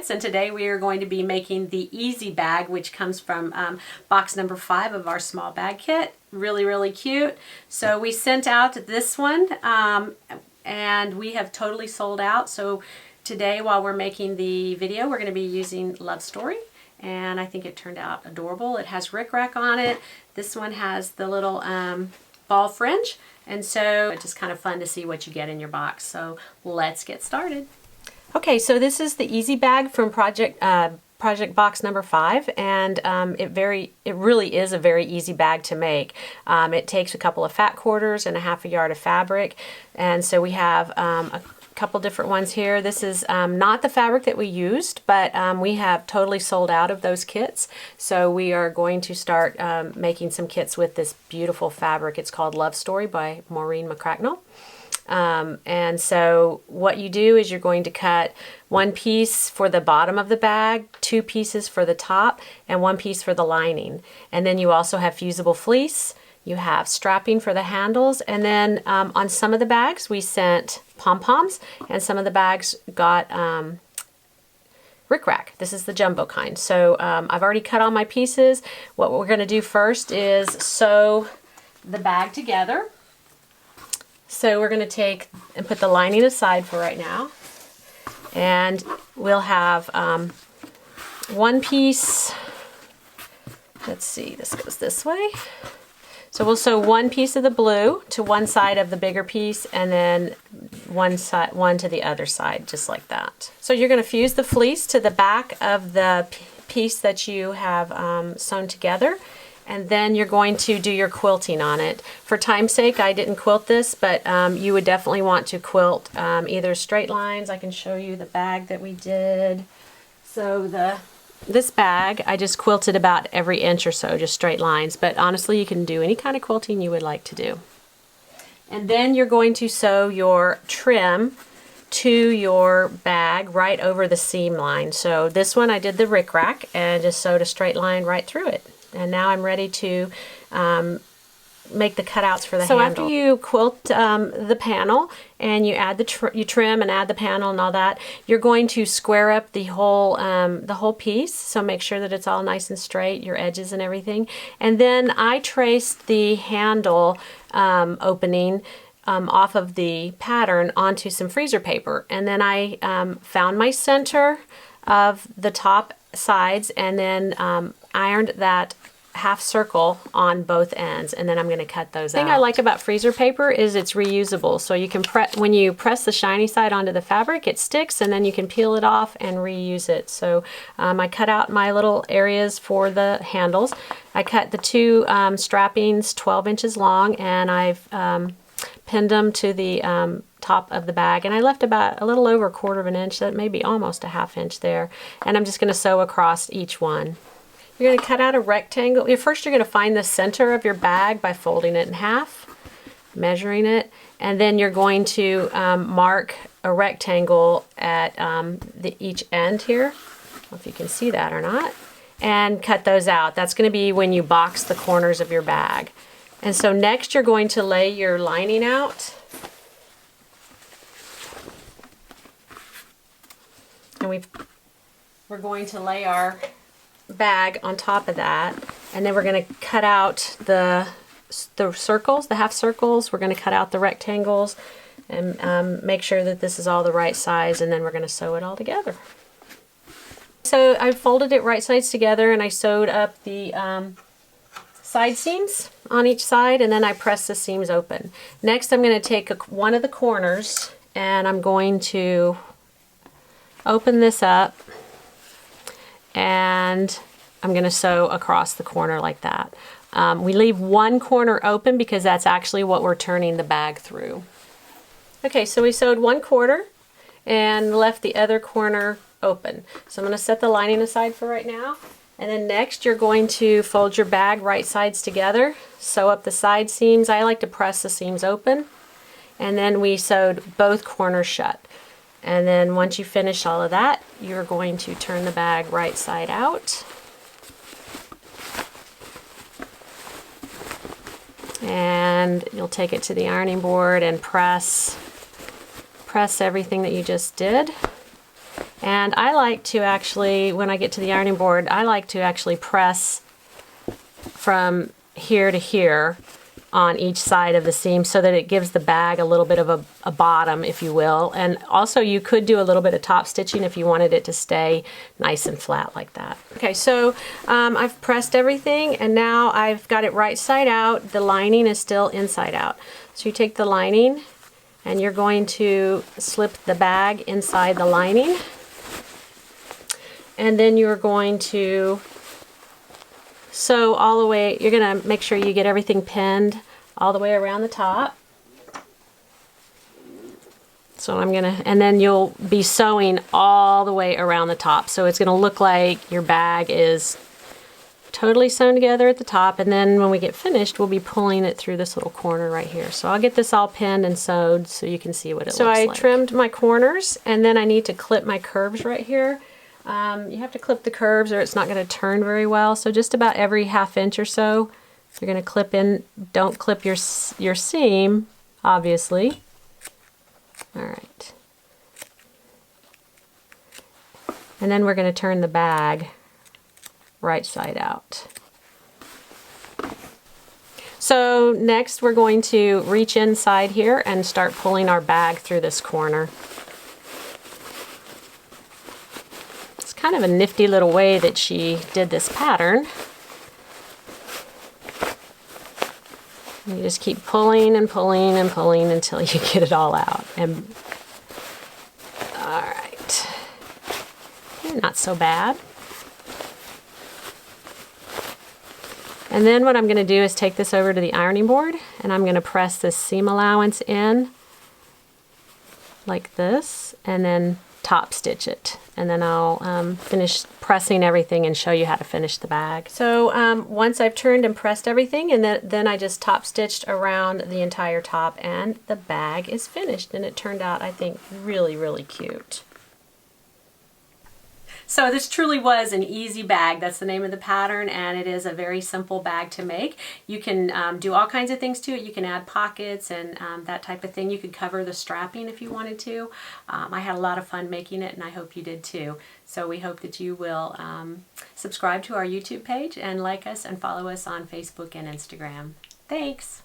Kits, and today we are going to be making the Easy Bag, which comes from box number 5 of our small bag kit. Really, really cute. So we sent out this one, and we have totally sold out. So today, while we're making the video, we're going to be using Love Story, and I think it turned out adorable. It has rickrack on it. This one has the little ball fringe, and so it's just kind of fun to see what you get in your box. So let's get started. Okay, so this is the Easy Bag from project box number 5, and it really is a very easy bag to make. It takes a couple of fat quarters and a half a yard of fabric, and so we have a couple different ones here. This is not the fabric that we used, but we have totally sold out of those kits, so we are going to start making some kits with this beautiful fabric. It's called Love Story by Maureen Cracknell. And so what you do is you're going to cut 1 piece for the bottom of the bag, 2 pieces for the top, and 1 piece for the lining. And then you also have fusible fleece, you have strapping for the handles, and then on some of the bags we sent pom-poms, and some of the bags got rickrack. This is the jumbo kind. So I've already cut all my pieces. What we're going to do first is sew the bag together. So we're going to take and put the lining aside for right now, and we'll have 1 piece, let's see, this goes this way. So we'll sew 1 piece of the blue to one side of the bigger piece, and then one to the other side, just like that. So you're going to fuse the fleece to the back of the piece that you have sewn together, and then you're going to do your quilting on it. For time's sake, I didn't quilt this, but you would definitely want to quilt either straight lines. I can show you the bag that we did. So this bag, I just quilted about every inch or so, just straight lines, but honestly, you can do any kind of quilting you would like to do. And then you're going to sew your trim to your bag right over the seam line. So this one I did the rickrack and just sewed a straight line right through it. And now I'm ready to make the cutouts for the handle. So after you quilt the panel and you add you trim and add the panel and all that, you're going to square up the whole piece. So make sure that it's all nice and straight, your edges and everything. And then I traced the handle opening off of the pattern onto some freezer paper, and then I found my center of the top sides, and then ironed that half circle on both ends, and then I'm going to cut those out. The thing I like about freezer paper is it's reusable, so you can when you press the shiny side onto the fabric, it sticks, and then you can peel it off and reuse it. So I cut out my little areas for the handles. I cut the 2 strappings 12 inches long, and I've pinned them to the top of the bag, and I left about a little over 1/4 of an inch, that may be almost a 1/2 inch there, and I'm just going to sew across each one. You're going to cut out a rectangle. First you're going to find the center of your bag by folding it in half, measuring it, and then you're going to mark a rectangle at each end here. I don't know if you can see that or not, and cut those out. That's going to be when you box the corners of your bag. And so next you're going to lay your lining out. And we're going to lay our bag on top of that, and then we're going to cut out the circles, the half circles. We're going to cut out the rectangles and make sure that this is all the right size, and then we're going to sew it all together. So I folded it right sides together, and I sewed up the side seams on each side, and then I pressed the seams open. Next I'm going to take one of the corners, and I'm going to open this up, and I'm going to sew across the corner like that. We leave one corner open because that's actually what we're turning the bag through. Okay, so we sewed 1/4 and left the other corner open. So I'm going to set the lining aside for right now. And then next you're going to fold your bag right sides together, sew up the side seams. I like to press the seams open, and then we sewed both corners shut. And then once you finish all of that, you're going to turn the bag right side out. And you'll take it to the ironing board and press everything that you just did. And I like to actually, when I get to the ironing board, I like to actually press from here to here on each side of the seam so that it gives the bag a little bit of a bottom, if you will. And also you could do a little bit of top stitching if you wanted it to stay nice and flat like that. Okay, so I've pressed everything and now I've got it right side out. The lining is still inside out. So you take the lining and you're going to slip the bag inside the lining. And then you're going to sew all the way, you're going to make sure you get everything pinned all the way around the top. So I'm going to, and then you'll be sewing all the way around the top. So it's going to look like your bag is totally sewn together at the top, and then when we get finished we'll be pulling it through this little corner right here. So I'll get this all pinned and sewed so you can see what it looks like. So I trimmed my corners and then I need to clip my curves right here. You have to clip the curves or it's not going to turn very well. So just about every ½ inch or so, you're going to clip in. Don't clip your seam, obviously. All right. And then we're going to turn the bag right side out. So next we're going to reach inside here and start pulling our bag through this corner. Kind of a nifty little way that she did this pattern. And you just keep pulling and pulling and pulling until you get it all out. And all right, not so bad. And then what I'm going to do is take this over to the ironing board and I'm going to press this seam allowance in like this and then top stitch it, and then I'll finish pressing everything and show you how to finish the bag. So once I've turned and pressed everything, and then I just top stitched around the entire top, and the bag is finished, and it turned out, I think, really, really cute. So this truly was an easy bag. That's the name of the pattern, and it is a very simple bag to make. You can do all kinds of things to it. You can add pockets and that type of thing. You could cover the strapping if you wanted to. I had a lot of fun making it, and I hope you did too. So we hope that you will subscribe to our YouTube page and like us and follow us on Facebook and Instagram. Thanks!